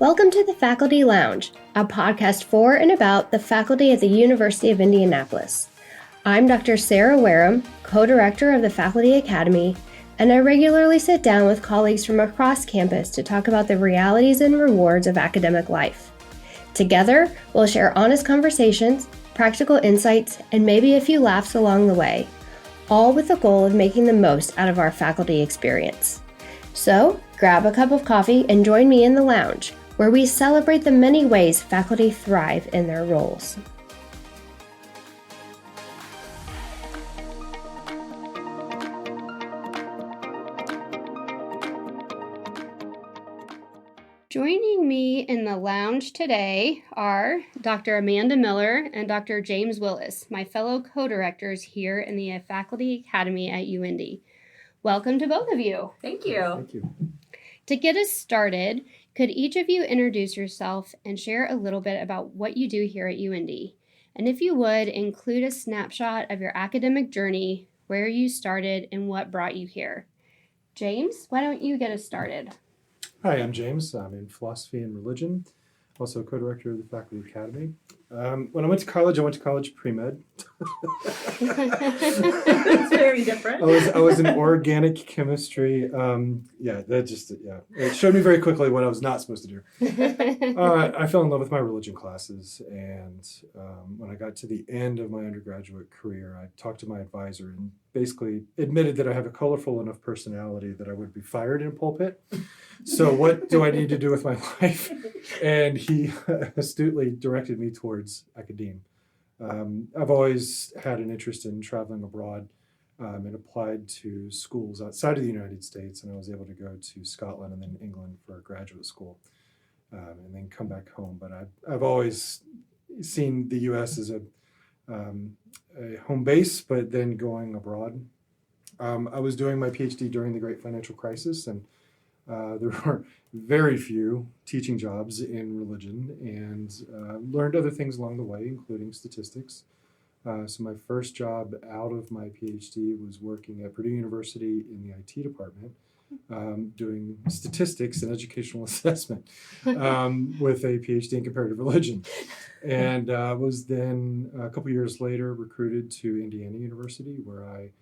Welcome to the Faculty Lounge, a podcast for and about the faculty at the University of Indianapolis. I'm Dr. Sarah Wareham, co-director of the Faculty Academy, and I regularly sit down with colleagues from across campus to talk about the realities and rewards of academic life. Together, we'll share honest conversations, practical insights, and maybe a few laughs along the way, all with the goal of making the most out of our faculty experience. So, grab a cup of coffee and join me in the lounge, where we celebrate the many ways faculty thrive in their roles. Joining me in the lounge today are Dr. Amanda Miller and Dr. James Willis, my fellow co-directors here in the Faculty Academy at UIndy. Welcome to both of you. Thank you. Thank you. To get us started, could each of you introduce yourself and share a little bit about what you do here at UIndy? And if you would, include a snapshot of your academic journey, where you started, and what brought you here. James, why don't you get us started? Hi, I'm James. I'm in philosophy and religion, also co-director of the Faculty Academy. When I went to college pre-med. That's very different. I was in organic chemistry. It showed me very quickly what I was not supposed to do. I fell in love with my religion classes, and when I got to the end of my undergraduate career, I talked to my advisor and basically admitted that I have a colorful enough personality that I would be fired in a pulpit. So what do I need to do with my life? And he astutely directed me towards academe. I've always had an interest in traveling abroad and applied to schools outside of the United States, and I was able to go to Scotland and then England for graduate school and then come back home. But I've always seen the U.S. as a home base, but then going abroad. I was doing my PhD during the Great Financial Crisis, and there were very few teaching jobs in religion, and learned other things along the way, including statistics. So my first job out of my PhD was working at Purdue University in the IT department, doing statistics and educational assessment with a PhD in comparative religion. And was then, a couple years later, recruited to Indiana University, where I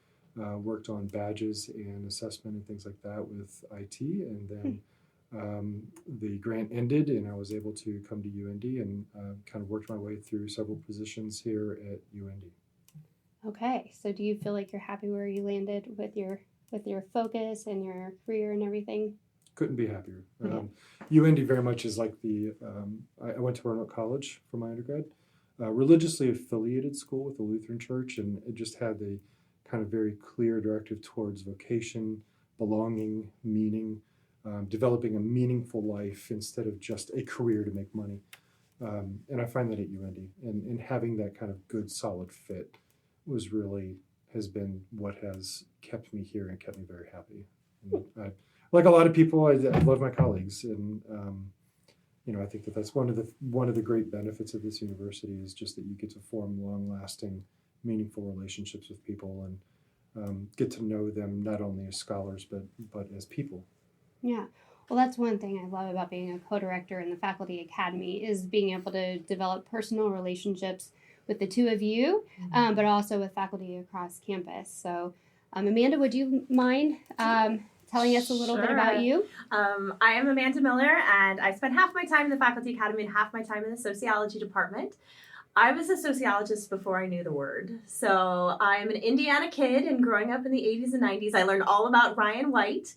worked on badges and assessment and things like that with IT. And then the grant ended, and I was able to come to UIndy and kind of worked my way through several positions here at UIndy. Okay, so do you feel like you're happy where you landed with your focus and your career and everything? Couldn't be happier. Yeah. UIndy very much is like I went to Wareham College for my undergrad, religiously affiliated school with the Lutheran Church, and it just had the kind of very clear directive towards vocation, belonging, meaning, developing a meaningful life instead of just a career to make money. And I find that at UIndy, and having that kind of good, solid fit has been what has kept me here and kept me very happy. And like a lot of people, I love my colleagues, and I think that's one of the great benefits of this university is just that you get to form long-lasting, meaningful relationships with people and get to know them not only as scholars but as people. Yeah. Well, that's one thing I love about being a co-director in the Faculty Academy is being able to develop personal relationships with the two of you, but also with faculty across campus. So, Amanda, would you mind telling us a little bit about you? I am Amanda Miller, and I spent half my time in the Faculty Academy and half my time in the sociology department. I was a sociologist before I knew the word. So I'm an Indiana kid, and growing up in the 80s and 90s, I learned all about Ryan White,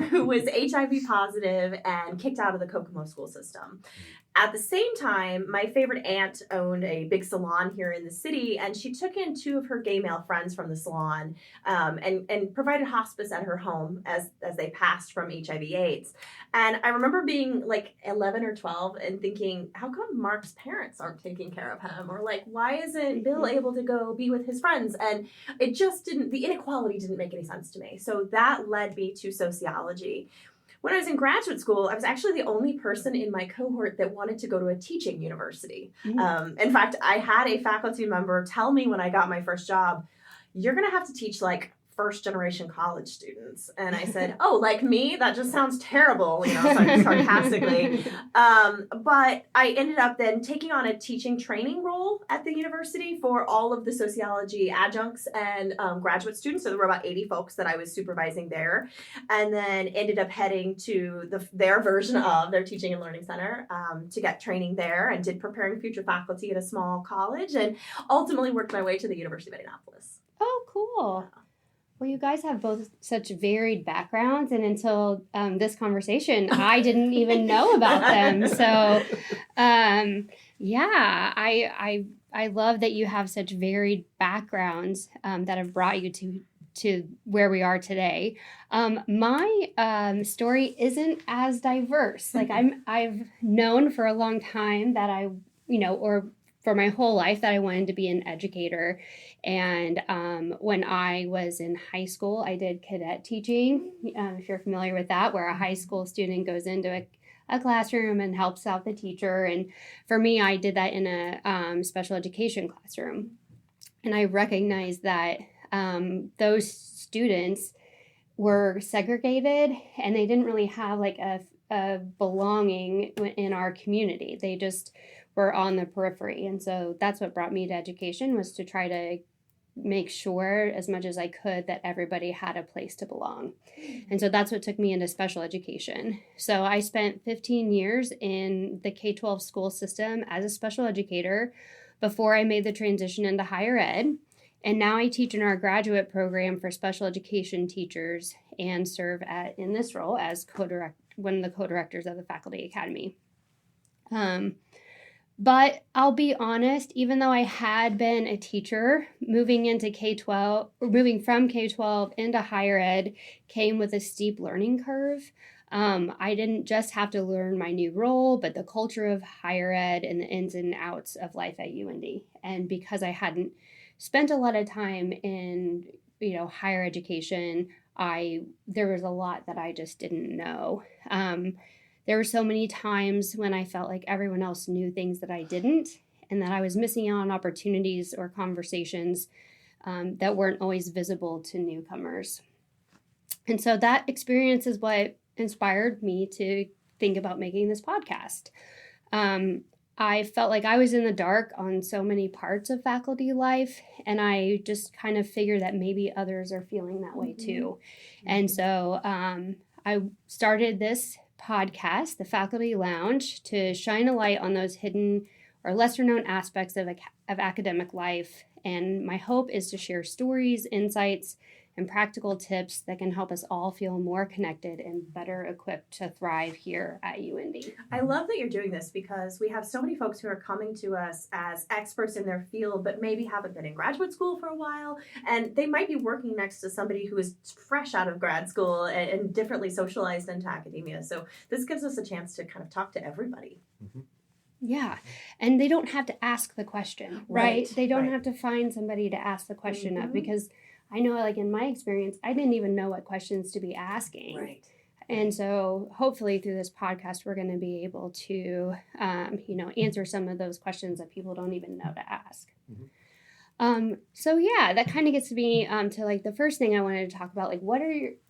who was HIV positive and kicked out of the Kokomo school system. At the same time, my favorite aunt owned a big salon here in the city, and she took in two of her gay male friends from the salon and provided hospice at her home as they passed from HIV/AIDS. And I remember being like 11 or 12 and thinking, how come Mark's parents aren't taking care of him? Or like, why isn't Bill able to go be with his friends? And it just the inequality didn't make any sense to me. So that led me to sociology. When I was in graduate school, I was actually the only person in my cohort that wanted to go to a teaching university. In fact, I had a faculty member tell me when I got my first job, you're going to have to teach like first generation college students. And I said, oh, like me? That just sounds terrible, sarcastically. But I ended up then taking on a teaching training role at the university for all of the sociology adjuncts and graduate students. So there were about 80 folks that I was supervising there. And then ended up heading to their version of their teaching and learning center to get training there, and did preparing future faculty at a small college, and ultimately worked my way to the University of Indianapolis. Oh, cool. Yeah. Well, you guys have both such varied backgrounds, and until this conversation, I didn't even know about them. So, yeah, I love that you have such varied backgrounds that have brought you to where we are today. My story isn't as diverse. Like I've known for a long time that or for my whole life that I wanted to be an educator. And when I was in high school, I did cadet teaching, if you're familiar with that, where a high school student goes into a classroom and helps out the teacher. And for me, I did that in a special education classroom. And I recognized that those students were segregated, and they didn't really have like a belonging in our community. They just were on the periphery. And so that's what brought me to education, was to try to make sure as much as I could that everybody had a place to belong. And so that's what took me into special education. So I spent 15 years in the K-12 school system as a special educator before I made the transition into higher ed. And now I teach in our graduate program for special education teachers and serve in this role as one of the co-directors of the Faculty Academy. But I'll be honest, even though I had been a teacher, moving from K-12 into higher ed came with a steep learning curve. I didn't just have to learn my new role, but the culture of higher ed and the ins and outs of life at UIndy. And because I hadn't spent a lot of time in, higher education, there was a lot that I just didn't know. There were so many times when I felt like everyone else knew things that I didn't, and that I was missing out on opportunities or conversations that weren't always visible to newcomers. And so that experience is what inspired me to think about making this podcast. I felt like I was in the dark on so many parts of faculty life, and I just kind of figured that maybe others are feeling that way too. Mm-hmm. And so I started this podcast, The Faculty Lounge, to shine a light on those hidden or lesser known aspects of academic life. And my hope is to share stories, insights, and practical tips that can help us all feel more connected and better equipped to thrive here at UIndy. I love that you're doing this, because we have so many folks who are coming to us as experts in their field, but maybe haven't been in graduate school for a while, and they might be working next to somebody who is fresh out of grad school and differently socialized into academia. So this gives us a chance to kind of talk to everybody. Mm-hmm. Yeah. And they don't have to ask the question, right? They don't right. have to find somebody to ask the question Mm-hmm. of, because I know, like in my experience, I didn't even know what questions to be asking. Right. And so hopefully through this podcast, we're going to be able to, answer some of those questions that people don't even know to ask. Mm-hmm. So yeah, that kind of gets me to like the first thing I wanted to talk about, like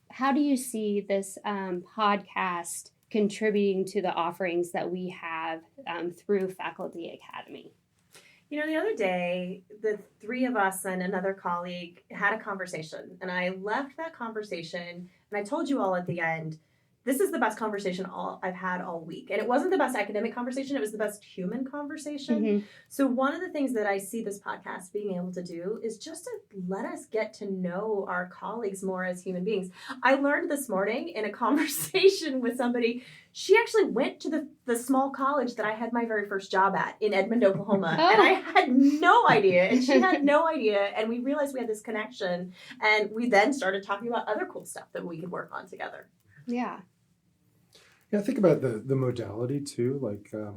how do you see this podcast contributing to the offerings that we have through Faculty Academy? The other day, the three of us and another colleague had a conversation, and I left that conversation, and I told you all at the end, this is the best conversation I've had all week. And it wasn't the best academic conversation, it was the best human conversation. Mm-hmm. So one of the things that I see this podcast being able to do is just to let us get to know our colleagues more as human beings. I learned this morning in a conversation with somebody, she actually went to the small college that I had my very first job at in Edmond, Oklahoma. Oh. And I had no idea, and she had no idea. And we realized we had this connection, and we then started talking about other cool stuff that we could work on together. Yeah. Yeah, think about the modality too. Like a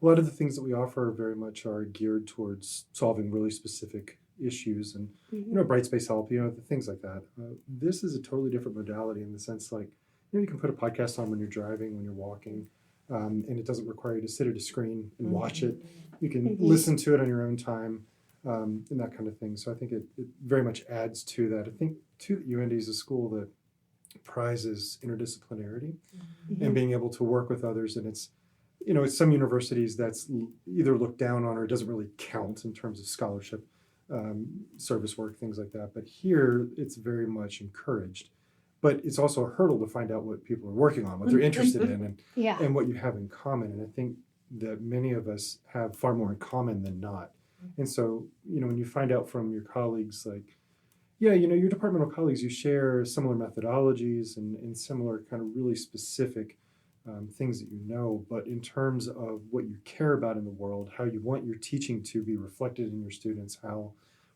lot of the things that we offer very much are geared towards solving really specific issues and, mm-hmm. Bright space help, things like that. This is a totally different modality in the sense like, you can put a podcast on when you're driving, when you're walking, and it doesn't require you to sit at a screen and watch it. You can mm-hmm. listen to it on your own time. and that kind of thing. So I think it very much adds to that. I think, too, that UIndy is a school that prizes interdisciplinarity and being able to work with others. And it's, it's some universities that's either looked down on or doesn't really count in terms of scholarship, service work, things like that. But here, it's very much encouraged. But it's also a hurdle to find out what people are working on, what they're interested in, and what you have in common. And I think that many of us have far more in common than not. And so, when you find out from your colleagues, like, your departmental colleagues, you share similar methodologies and similar kind of really specific things that you know. But in terms of what you care about in the world, how you want your teaching to be reflected in your students,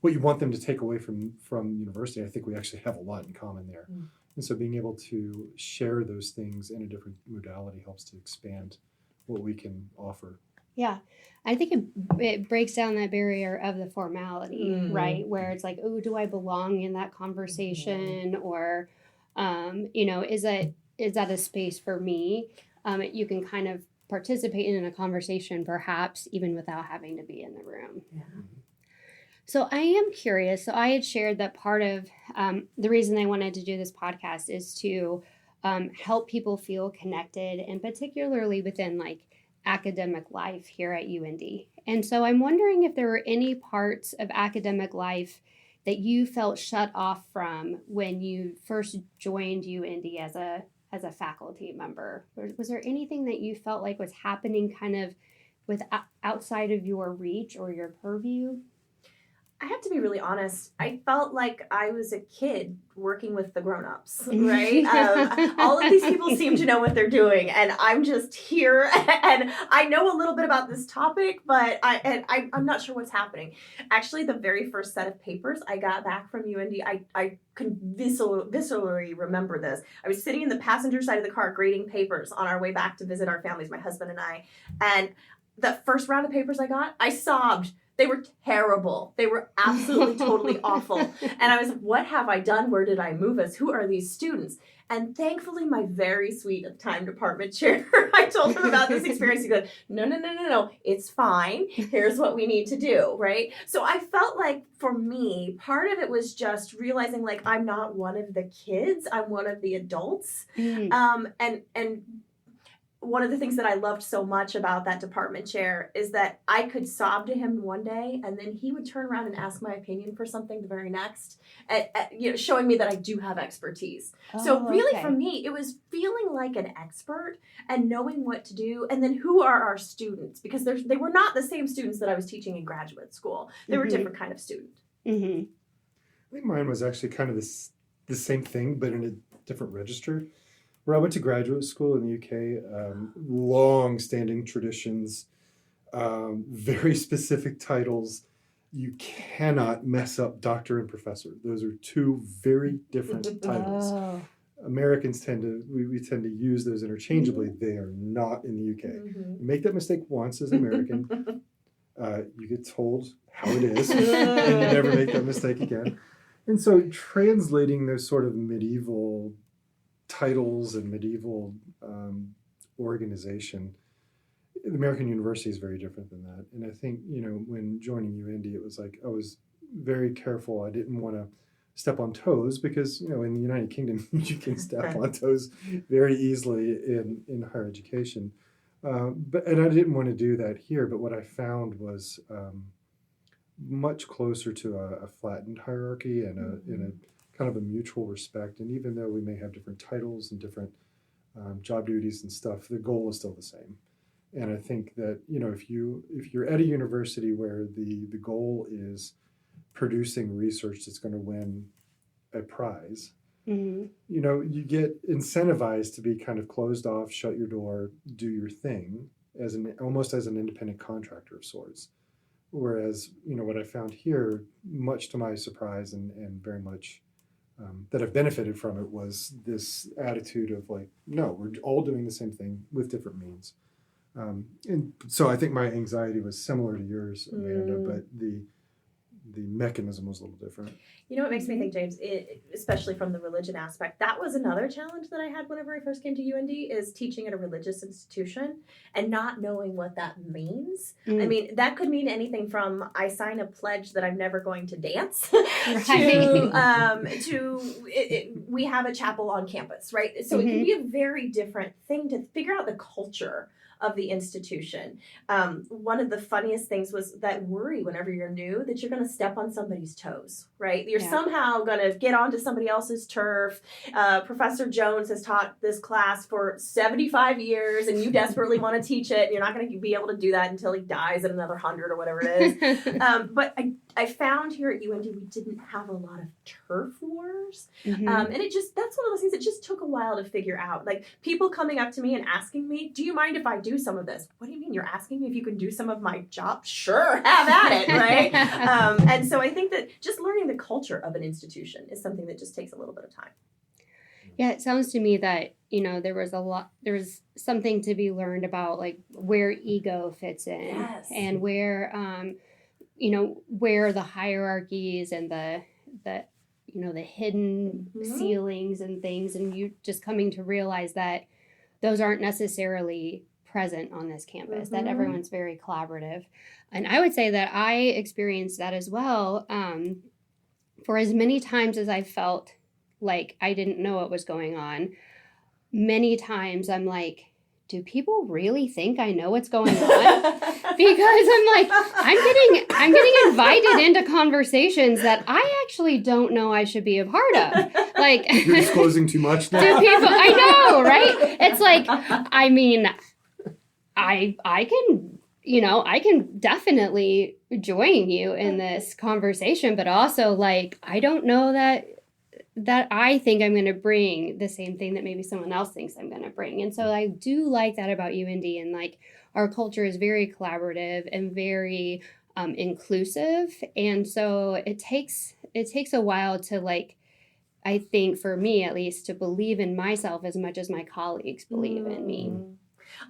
what you want them to take away from university, I think we actually have a lot in common there. And so being able to share those things in a different modality helps to expand what we can offer. Yeah, I think it breaks down that barrier of the formality, right? Where it's like, oh, do I belong in that conversation? Or, is that a space for me? You can kind of participate in a conversation, perhaps even without having to be in the room. Yeah. So I am curious. So I had shared that part of the reason I wanted to do this podcast is to help people feel connected, and particularly within like academic life here at UIndy. And so I'm wondering if there were any parts of academic life that you felt shut off from when you first joined UIndy as a faculty member. Was there anything that you felt like was happening kind of outside of your reach or your purview? I have to be really honest. I felt like I was a kid working with the grown-ups, right? All of these people seem to know what they're doing, and I'm just here, and I know a little bit about this topic, but I'm not sure what's happening. Actually, the very first set of papers I got back from UIndy, I can viscerally remember this. I was sitting in the passenger side of the car grading papers on our way back to visit our families, my husband and I, and the first round of papers I got, I sobbed. They were terrible. They were absolutely, totally awful. And I was like, what have I done? Where did I move us? Who are these students? And thankfully, my very sweet at the time department chair, I told him about this experience. He goes, no, it's fine. Here's what we need to do, right? So I felt like for me, part of it was just realizing like I'm not one of the kids. I'm one of the adults. And one of the things that I loved so much about that department chair is that I could sob to him one day, and then he would turn around and ask my opinion for something the very next, showing me that I do have expertise. So really for me, it was feeling like an expert and knowing what to do, and then who are our students? Because they were not the same students that I was teaching in graduate school. They were a different kind of student. I think mine was actually kind of the same thing, but in a different register. Where I went to graduate school in the UK, long-standing traditions, very specific titles. You cannot mess up doctor and professor. Those are two very different titles. Americans tend to use those interchangeably. They are not in the UK. You make that mistake once as an American, you get told how it is, and you never make that mistake again. And so translating those sort of medieval titles and medieval organization, the American university is very different than that. And I think, when joining UIndy, it was like I was very careful. I didn't want to step on toes because, in the United Kingdom, you can step on toes very easily in higher education. And I didn't want to do that here. But what I found was much closer to a flattened hierarchy and a kind of a mutual respect. And even though we may have different titles and different job duties and stuff, the goal is still the same. And I think that, if you're at a university where the goal is producing research that's going to win a prize, you get incentivized to be kind of closed off, shut your door, do your thing almost as an independent contractor of sorts. Whereas, what I found here, much to my surprise and very much that I've benefited from it, was this attitude of like, no, we're all doing the same thing with different means. And so I think my anxiety was similar to yours, Amanda, but the mechanism was a little different. You know what makes me think, James, especially from the religion aspect, that was another challenge that I had whenever I first came to UIndy, is teaching at a religious institution and not knowing what that means. I mean, that could mean anything from I sign a pledge that I'm never going to dance we have a chapel on campus, right? So it can be a very different thing to figure out the culture of the institution. One of the funniest things was that worry whenever you're new that you're going to step on somebody's toes, right? You're somehow going to get onto somebody else's turf. Professor Jones has taught this class for 75 years and you desperately want to teach it. And you're not going to be able to do that until he dies at another 100 or whatever it is. But I found here at UIndy we didn't have a lot of turf wars. And that's one of those things that just took a while to figure out. Like people coming up to me and asking me, do you mind if I do some of this? What do you mean you're asking me if you can do some of my job? Sure, have at it, right? And so I think that just learning the culture of an institution is something that just takes a little bit of time. Yeah, it sounds to me that, there was something to be learned about like where ego fits in and where, where the hierarchies and the hidden ceilings and things, and you just coming to realize that those aren't necessarily present on this campus, that everyone's very collaborative. And I would say that I experienced that as well. For as many times as I felt like I didn't know what was going on, many times I'm like, do people really think I know what's going on? Because I'm like, I'm getting invited into conversations that I actually don't know I should be a part of. Like, you're disclosing too much now. Do people? I know, right? It's like, I mean, I can definitely join you in this conversation, but also like, I don't know that I think I'm going to bring the same thing that maybe someone else thinks I'm going to bring. And so I do like that about UIndy, and like our culture is very collaborative and very inclusive. And so it takes a while to like, I think for me at least, to believe in myself as much as my colleagues believe in me.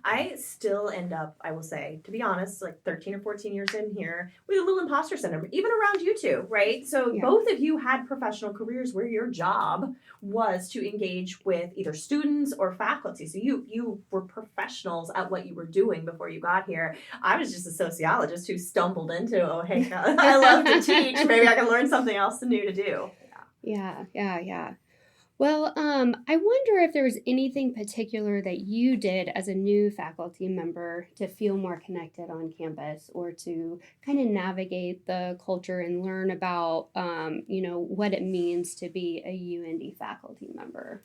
I still end up, I will say, to be honest, like 13 or 14 years in here, with a little imposter syndrome, even around you two, right? So both of you had professional careers where your job was to engage with either students or faculty. So you were professionals at what you were doing before you got here. I was just a sociologist who stumbled into, oh, hey, I love to teach. Maybe I can learn something else new to do. Yeah. Well, I wonder if there was anything particular that you did as a new faculty member to feel more connected on campus, or to kind of navigate the culture and learn about, what it means to be a UIndy faculty member.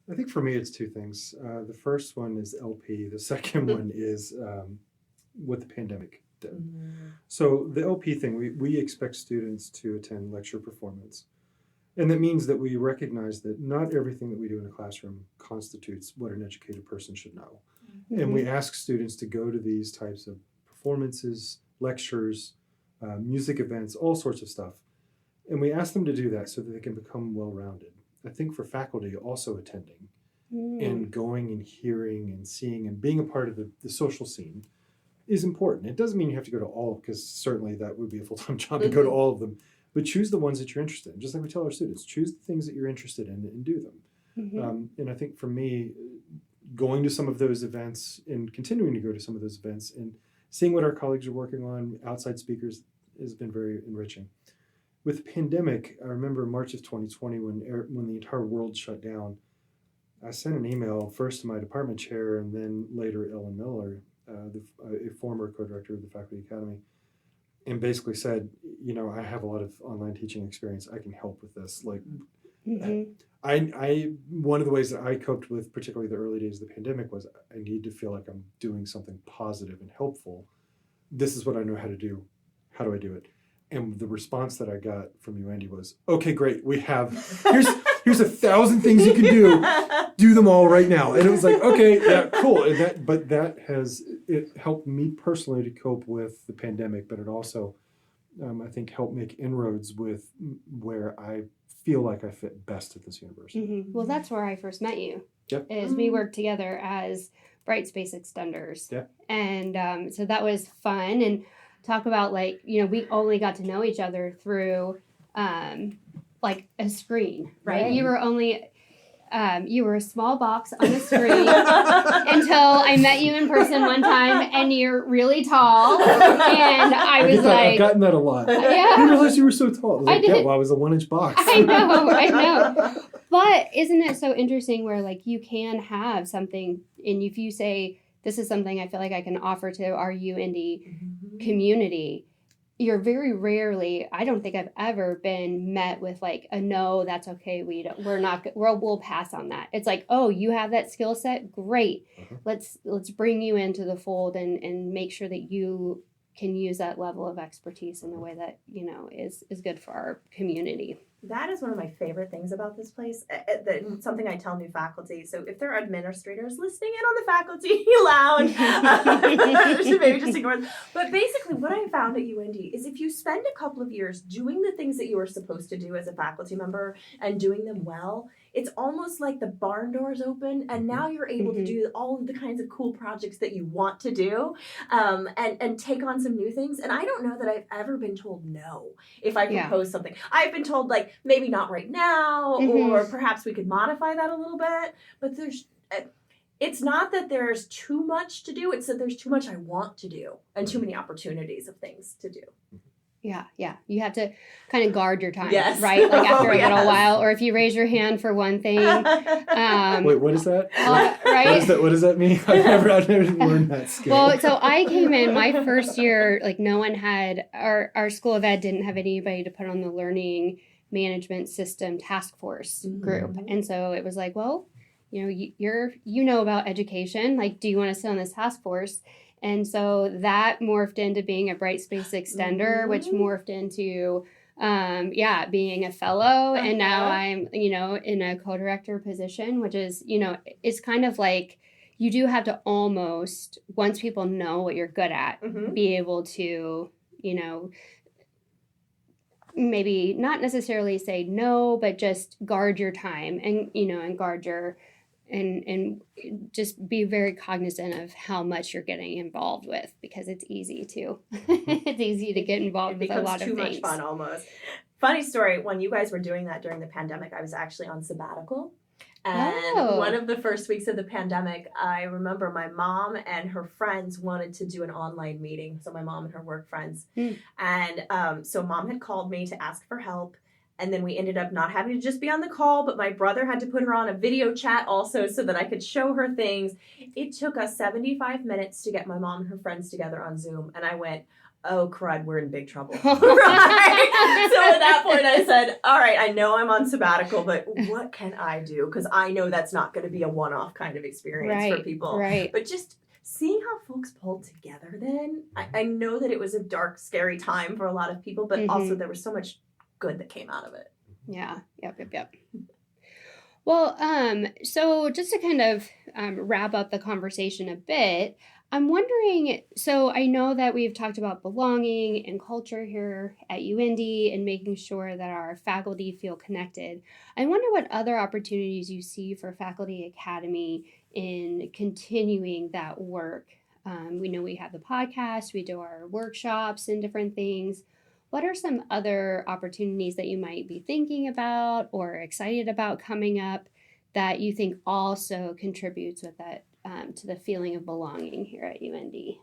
I think for me, it's two things. The first one is LP. The second one is what the pandemic did. So the LP thing, we expect students to attend lecture performance. And that means that we recognize that not everything that we do in a classroom constitutes what an educated person should know. And we ask students to go to these types of performances, lectures, music events, all sorts of stuff. And we ask them to do that so that they can become well-rounded. I think for faculty, also attending and going and hearing and seeing and being a part of the social scene is important. It doesn't mean you have to go to all, because certainly that would be a full-time job to go to all of them. But choose the ones that you're interested in. Just like we tell our students, choose the things that you're interested in and do them. And I think for me, going to some of those events and continuing to go to some of those events and seeing what our colleagues are working on, outside speakers, has been very enriching. With the pandemic, I remember March of 2020 when the entire world shut down, I sent an email first to my department chair and then later Ellen Miller, a former co-director of the Faculty Academy, and basically said, I have a lot of online teaching experience. I can help with this. Like, I one of the ways that I coped with, particularly the early days of the pandemic, was I need to feel like I'm doing something positive and helpful. This is what I know how to do. How do I do it? And the response that I got from UIndy was, okay, great. We have, here's 1,000 things you can do. Do them all right now. And it was like, okay, yeah, cool. And it helped me personally to cope with the pandemic, but it also, I think, helped make inroads with where I feel like I fit best at this university. Well, that's where I first met you. Yep. Is we worked together as Bright Space Extenders. Yep. And so that was fun. And talk about like, you know, we only got to know each other through like a screen, right? You were only you were a small box on a screen until I met you in person one time, and you're really tall, and I was like, I've gotten that a lot. Yeah. I didn't realize you were so tall. I was like, did. yeah, well, I was a 1-inch box. I know. But isn't it so interesting where like you can have something, and if you say, this is something I feel like I can offer to our UIndy community, you're very rarely, I don't think I've ever been met with like a no, that's okay, we'll pass on that. It's like, oh, you have that skill set, great. Let's bring you into the fold and make sure that you can use that level of expertise in a way that, you know, is good for our community. That is one of my favorite things about this place. Something I tell new faculty. So if there are administrators listening in on the faculty lounge, maybe just ignore them. But basically what I found at UIndy is if you spend a couple of years doing the things that you were supposed to do as a faculty member and doing them well, it's almost like the barn doors open and now you're able to do all of the kinds of cool projects that you want to do, and take on some new things. And I don't know that I've ever been told no if I propose something. I've been told like, maybe not right now, or perhaps we could modify that a little bit. But it's not that there's too much to do, it's that there's too much I want to do and too many opportunities of things to do. Yeah. You have to kind of guard your time, yes. right? Like after a little while, or if you raise your hand for one thing. Wait, what is that? Right? What does that mean? I've never learned that skill. Well, so I came in my first year, like no one had, our School of Ed didn't have anybody to put on the learning management system task force group. And so it was like, well, you know, you know about education. Like, do you want to sit on this task force? And so that morphed into being a Bright Space Extender, which morphed into, being a fellow. And now I'm, you know, in a co-director position, which is, you know, it's kind of like you do have to almost, once people know what you're good at, be able to, you know, maybe not necessarily say no, but just guard your time and, you know, and guard your, and just be very cognizant of how much you're getting involved with, because it's easy to get involved with a lot of things. It becomes too much fun almost. Funny story, when you guys were doing that during the pandemic, I was actually on sabbatical. And one of the first weeks of the pandemic, I remember my mom and her friends wanted to do an online meeting. So my mom and her work friends. And so mom had called me to ask for help. And then we ended up not having to just be on the call, but my brother had to put her on a video chat also so that I could show her things. It took us 75 minutes to get my mom and her friends together on Zoom. And I went, oh, crud, we're in big trouble. Right? So at that point I said, all right, I know I'm on sabbatical, but what can I do? Because I know that's not going to be a one-off kind of experience for people. Right. But just seeing how folks pulled together then, I know that it was a dark, scary time for a lot of people, but also there was so much good that came out of it. Yeah. Yep. Well, so just to kind of wrap up the conversation a bit, I'm wondering, so I know that we've talked about belonging and culture here at UIndy and making sure that our faculty feel connected. I wonder what other opportunities you see for Faculty Academy in continuing that work. We know we have the podcast, we do our workshops and different things. What are some other opportunities that you might be thinking about or excited about coming up that you think also contributes with that to the feeling of belonging here at UIndy?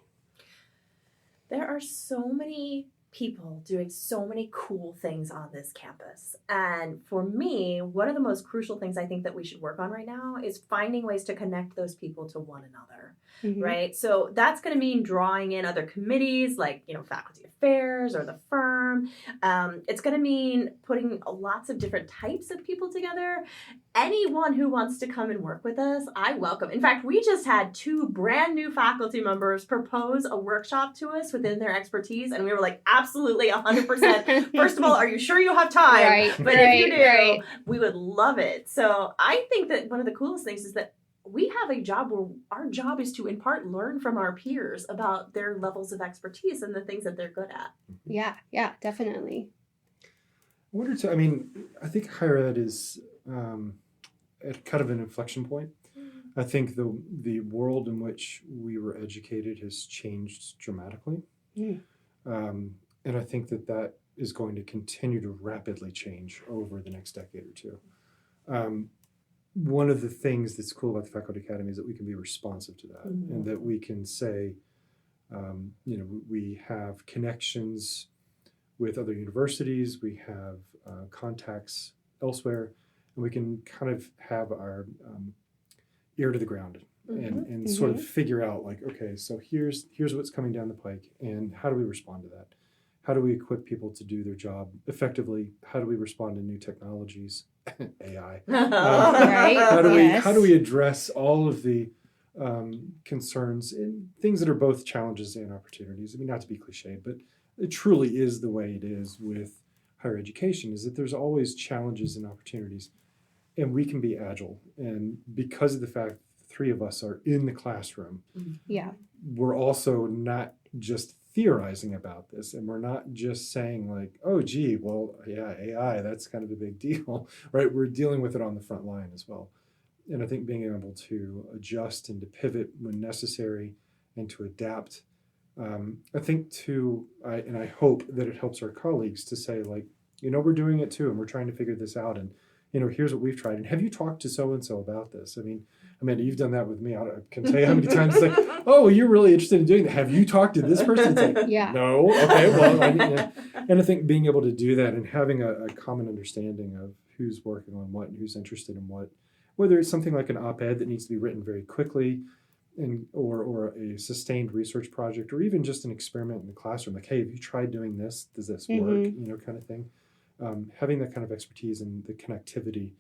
There are so many people doing so many cool things on this campus. And for me, one of the most crucial things I think that we should work on right now is finding ways to connect those people to one another, right? So that's going to mean drawing in other committees like, you know, faculty affairs or the firm. It's going to mean putting lots of different types of people together. Anyone who wants to come and work with us, I welcome. In fact, we just had 2 brand new faculty members propose a workshop to us within their expertise. And we were like, absolutely, 100%. First of all, are you sure you have time? Right, but if you do, we would love it. So I think that one of the coolest things is that we have a job where our job is to in part learn from our peers about their levels of expertise and the things that they're good at. Yeah, definitely. I think higher ed is at kind of an inflection point. I think the world in which we were educated has changed dramatically. And I think that is going to continue to rapidly change over the next decade or two. One of the things that's cool about the Faculty Academy is that we can be responsive to that, and that we can say, we have connections with other universities, we have contacts elsewhere, and we can kind of have our ear to the ground and sort of figure out, like, okay, so here's what's coming down the pike, and how do we respond to that? How do we equip people to do their job effectively? How do we respond to new technologies, AI? Right. How do we address all of the concerns and things that are both challenges and opportunities? I mean, not to be cliche, but it truly is the way it is with higher education, is that there's always challenges and opportunities, and we can be agile. And because of the fact the three of us are in the classroom, we're also not just theorizing about this, and we're not just saying like, oh gee, well, yeah, AI, that's kind of a big deal, right? We're dealing with it on the front line as well. And I think being able to adjust and to pivot when necessary and to adapt, I think and I hope that it helps our colleagues to say, like, we're doing it too, and we're trying to figure this out, and here's what we've tried, and have you talked to so-and-so about this? I mean, Amanda, you've done that with me. I can tell you how many times it's like, oh, well, you're really interested in doing that. Have you talked to this person? It's like, no. Okay, well, and I think being able to do that and having a common understanding of who's working on what and who's interested in what, whether it's something like an op-ed that needs to be written very quickly, or a sustained research project, or even just an experiment in the classroom, like, hey, have you tried doing this? Does this work? Kind of thing. Having that kind of expertise and the connectivity,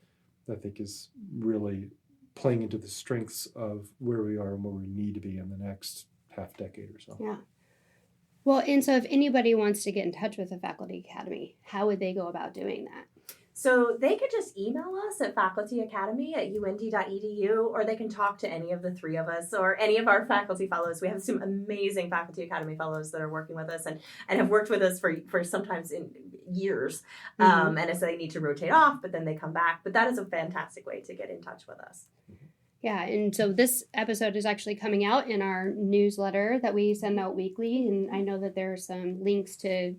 I think, is really playing into the strengths of where we are and where we need to be in the next half decade or so. Yeah. Well, and so if anybody wants to get in touch with the Faculty Academy, how would they go about doing that? So they could just email us at facultyacademy@uindy.edu, or they can talk to any of the three of us or any of our faculty fellows. We have some amazing Faculty Academy fellows that are working with us and have worked with us for sometimes in years. And so they need to rotate off, but then they come back. But that is a fantastic way to get in touch with us. Yeah, and so this episode is actually coming out in our newsletter that we send out weekly, and I know that there are some links to,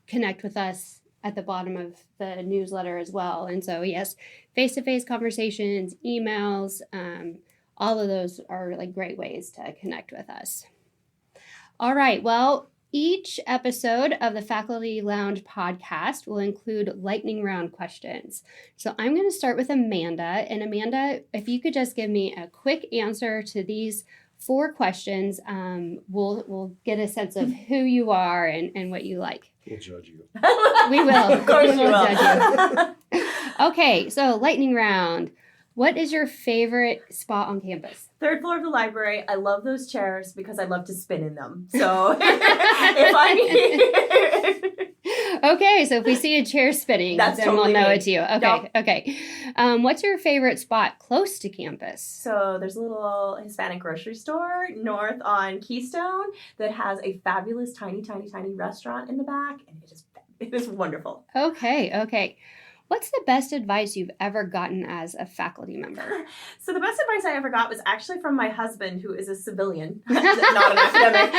connect with us at the bottom of the newsletter as well. And so, yes, face-to-face conversations, emails, all of those are like great ways to connect with us. All right, well, each episode of the Faculty Lounge podcast will include lightning round questions. So I'm going to start with Amanda. And Amanda, if you could just give me a quick answer to these 4 questions, we'll get a sense of who you are and what you like. We'll judge you. We will. Of course we will judge you. Okay, so lightning round. What is your favorite spot on campus? 3rd floor of the library. I love those chairs because I love to spin in them. So if I Okay, so if we see a chair spinning, then totally we'll know me. it's you. Okay, Yep. Okay. What's your favorite spot close to campus? So there's a little Hispanic grocery store north on Keystone that has a fabulous tiny restaurant in the back, and it is wonderful. Okay. What's the best advice you've ever gotten as a faculty member? So the best advice I ever got was actually from my husband, who is a civilian, not an academic.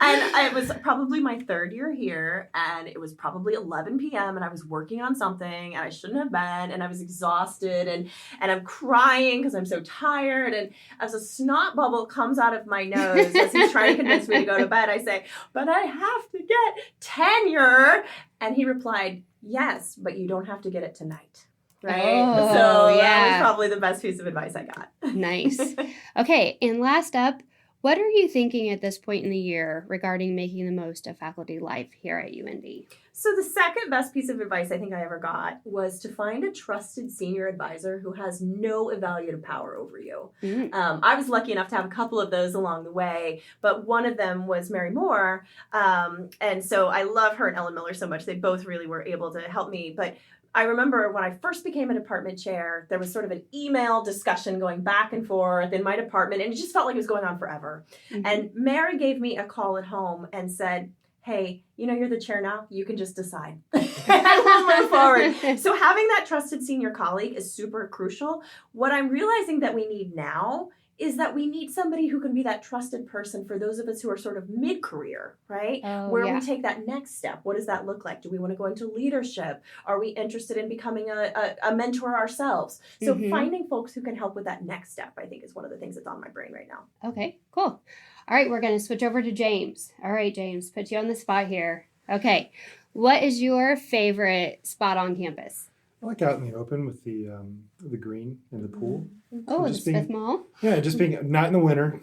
And it was probably my 3rd year here, and it was probably 11 p.m. and I was working on something and I shouldn't have been, and I was exhausted and I'm crying because I'm so tired, and as a snot bubble comes out of my nose as he's trying to convince me to go to bed, I say, but I have to get tenure. And he replied, yes, but you don't have to get it tonight. Right? Oh, so yeah. that was probably the best piece of advice I got. Nice. Okay, and last up, what are you thinking at this point in the year regarding making the most of faculty life here at UIndy? So the second best piece of advice I think I ever got was to find a trusted senior advisor who has no evaluative power over you. I was lucky enough to have a couple of those along the way, but one of them was Mary Moore. And so I love her and Ellen Miller so much. They both really were able to help me. But I remember when I first became a department chair, there was sort of an email discussion going back and forth in my department, and it just felt like it was going on forever. And Mary gave me a call at home and said, hey, you're the chair now. You can just decide. And we'll move forward. So having that trusted senior colleague is super crucial. What I'm realizing that we need now is that we need somebody who can be that trusted person for those of us who are sort of mid-career, right? Oh, Where yeah. we take that next step. What does that look like? Do we want to go into leadership? Are we interested in becoming a mentor ourselves? So finding folks who can help with that next step, I think, is one of the things that's on my brain right now. Okay, cool. All right, we're going to switch over to James. All right, James, put you on the spot here. Okay, what is your favorite spot on campus? I like out in the open with the green and the pool. Oh, the just Smith Mall? Yeah, just being, not in the winter,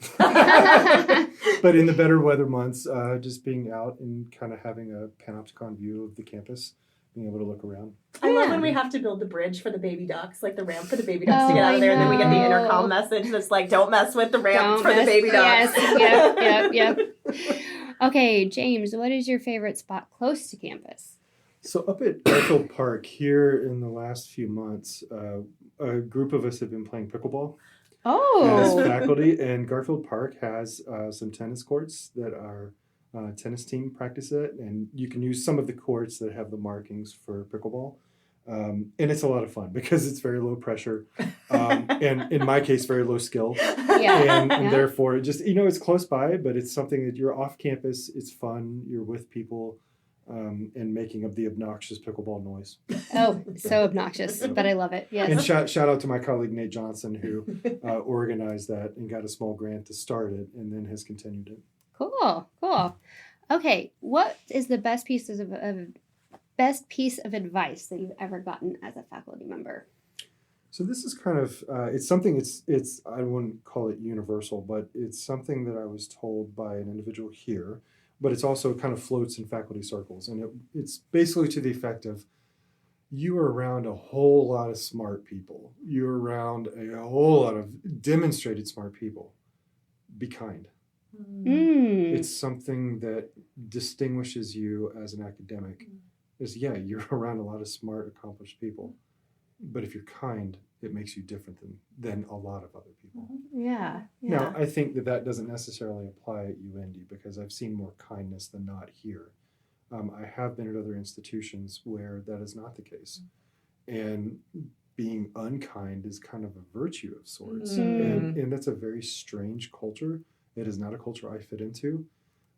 but in the better weather months, just being out and kind of having a panopticon view of the campus, being able to look around. I love Yeah. when we have to build the bridge for the baby ducks, like the ramp for the baby ducks to Oh, get out of there, and then we get the I know. intercom message that's like, don't mess with the ramp, Don't it's for the mess- baby ducks. Yes, yep. Okay, James, what is your favorite spot close to campus? So up at Garfield Park here in the last few months, a group of us have been playing pickleball as Oh, faculty, and Garfield Park has some tennis courts that our tennis team practice at, and you can use some of the courts that have the markings for pickleball. And it's a lot of fun because it's very low pressure, and in my case, very low skill. yeah. And Yeah. therefore, just, it's close by, but it's something that you're off campus, it's fun, you're with people, and making of the obnoxious pickleball noise. Oh, so obnoxious, but I love it. Yes. And shout out to my colleague Nate Johnson, who organized that and got a small grant to start it, and then has continued it. Cool. Okay, what is the best piece of advice that you've ever gotten as a faculty member? So this is kind of it's something. It's I wouldn't call it universal, but it's something that I was told by an individual here. But it's also kind of floats in faculty circles, and it's basically to the effect of, you are around a whole lot of smart people. You're around a whole lot of demonstrated smart people. Be kind. It's something that distinguishes you as an academic. Is you're around a lot of smart, accomplished people, but if you're kind, it makes you different than a lot of other people. Yeah. Now, I think that doesn't necessarily apply at UIndy because I've seen more kindness than not here. I have been at other institutions where that is not the case. And being unkind is kind of a virtue of sorts. And that's a very strange culture. It is not a culture I fit into.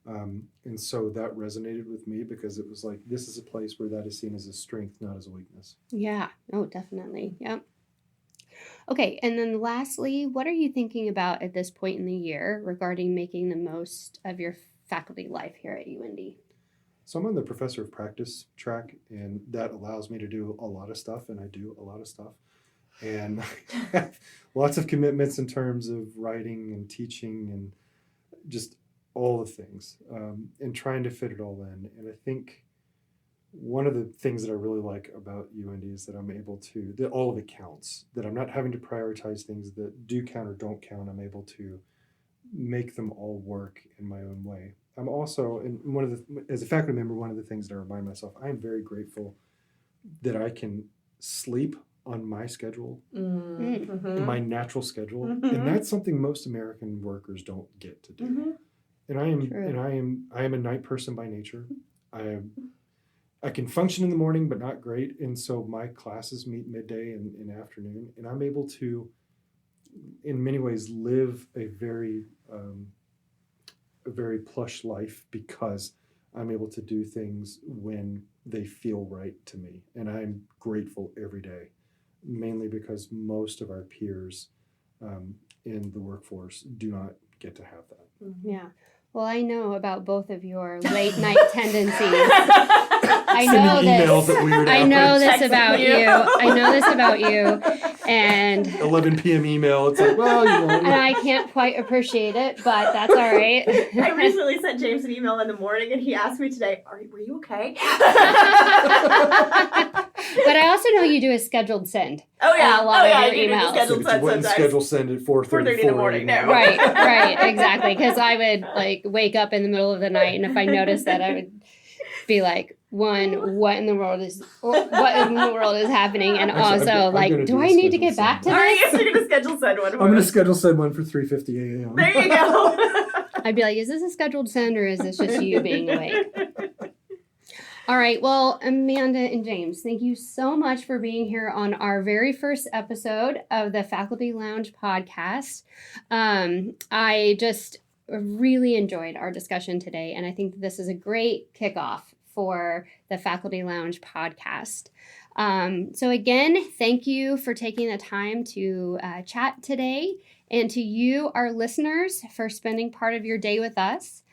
And so that resonated with me because it was like, this is a place where that is seen as a strength, not as a weakness. Yeah. Oh, definitely. Yep. Okay, and then lastly, what are you thinking about at this point in the year regarding making the most of your faculty life here at UIndy? So I'm on the professor of practice track, and that allows me to do a lot of stuff, and I do a lot of stuff. And I have lots of commitments in terms of writing and teaching and just all the things, and trying to fit it all in. And I think one of the things that I really like about UIndy is that I'm able to, that all of it counts, that I'm not having to prioritize things that do count or don't count. I'm able to make them all work in my own way. I'm also, and as a faculty member, one of the things that I remind myself, I am very grateful that I can sleep on my schedule, my natural schedule, and that's something most American workers don't get to do. And I am a night person by nature. I can function in the morning, but not great. And so my classes meet midday and afternoon, and I'm able to, in many ways, live a very plush life because I'm able to do things when they feel right to me. And I'm grateful every day, mainly because most of our peers in the workforce do not get to have that. Yeah. Well, I know about both of your late night tendencies. I know this about you. I know this about you. And 11 p.m. email. It's like, well, and I can't quite appreciate it, but that's all right. I recently sent James an email in the morning, and he asked me today, were you okay? But I also know you do a scheduled send. Oh yeah, a lot of your I do emails. the scheduled but you wouldn't send schedule send at 4:30 in the morning. No. Right, exactly. Because I would wake up in the middle of the night, and if I noticed that, I would be like, what in the world is happening? And Actually, also, do I need to get back to All right, this? yes, you're going to schedule send one. I'm going to schedule send one for 3:50 a.m. There you go. I'd be like, is this a scheduled send or is this just you being awake? All right. Well, Amanda and James, thank you so much for being here on our very first episode of the Faculty Lounge podcast. I just really enjoyed our discussion today, and I think this is a great kickoff for the Faculty Lounge podcast. So again, thank you for taking the time to chat today, and to you, our listeners, for spending part of your day with us.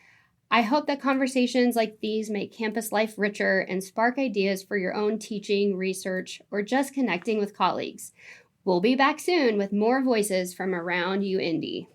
I hope that conversations like these make campus life richer and spark ideas for your own teaching, research, or just connecting with colleagues. We'll be back soon with more voices from around UIndy.